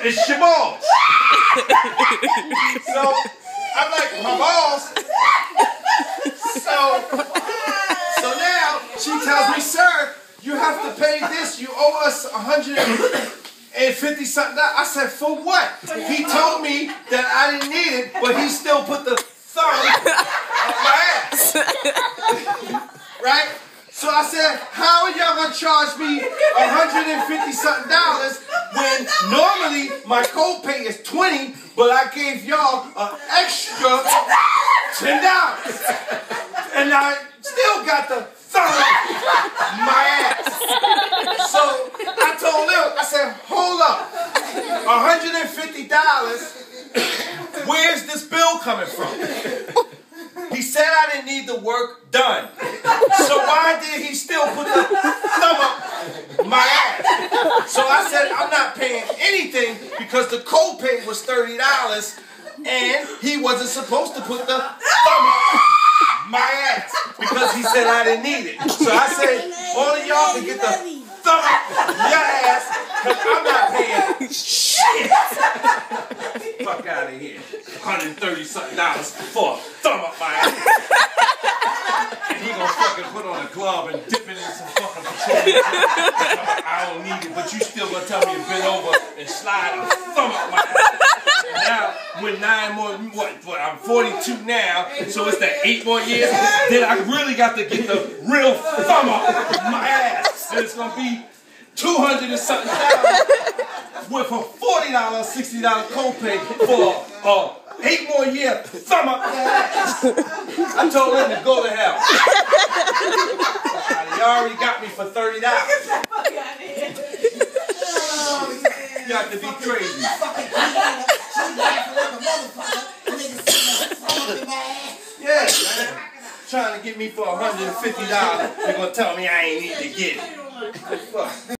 it's your balls. So I'm like, my balls. So now she tells me, sir, you have to pay this. You owe us $150 something. I said, for what? He told me that I didn't need it, but he still put the thumb on my ass. Right? So I said, how are y'all gonna charge me $150 something when normally my copay is $20, but I gave y'all an extra $10, and I still got the thumb on my ass. So I told him, I said, hold up, $150. Where's this bill coming from? He said I didn't need the work done. So why did he still put the thumb up my ass? So I said, I'm not paying anything because the copay was $30 and he wasn't supposed to put the thumb up my ass because he said I didn't need it. So I said, all of y'all can get the thumb up your ass because I'm not paying shit. Fuck out of here. $130 something for a thumb up my ass. And he gonna fucking put on a glove and dip it in some fucking petroleum. I don't need it, but you still gonna tell me to bend over and slide a thumb up my ass. And now, with 9 more, what, I'm 42 now, so it's that 8 more years, then I really got to get the real thumb up my ass. And it's gonna be $200 and something with a $40, $60 copay for 8 more years. Thumb up your ass. I told him to go to hell. You already got me for $30. You have to be crazy. Yeah, man. Trying to get me for $150. They're gonna tell me I ain't need to get it. Fuck.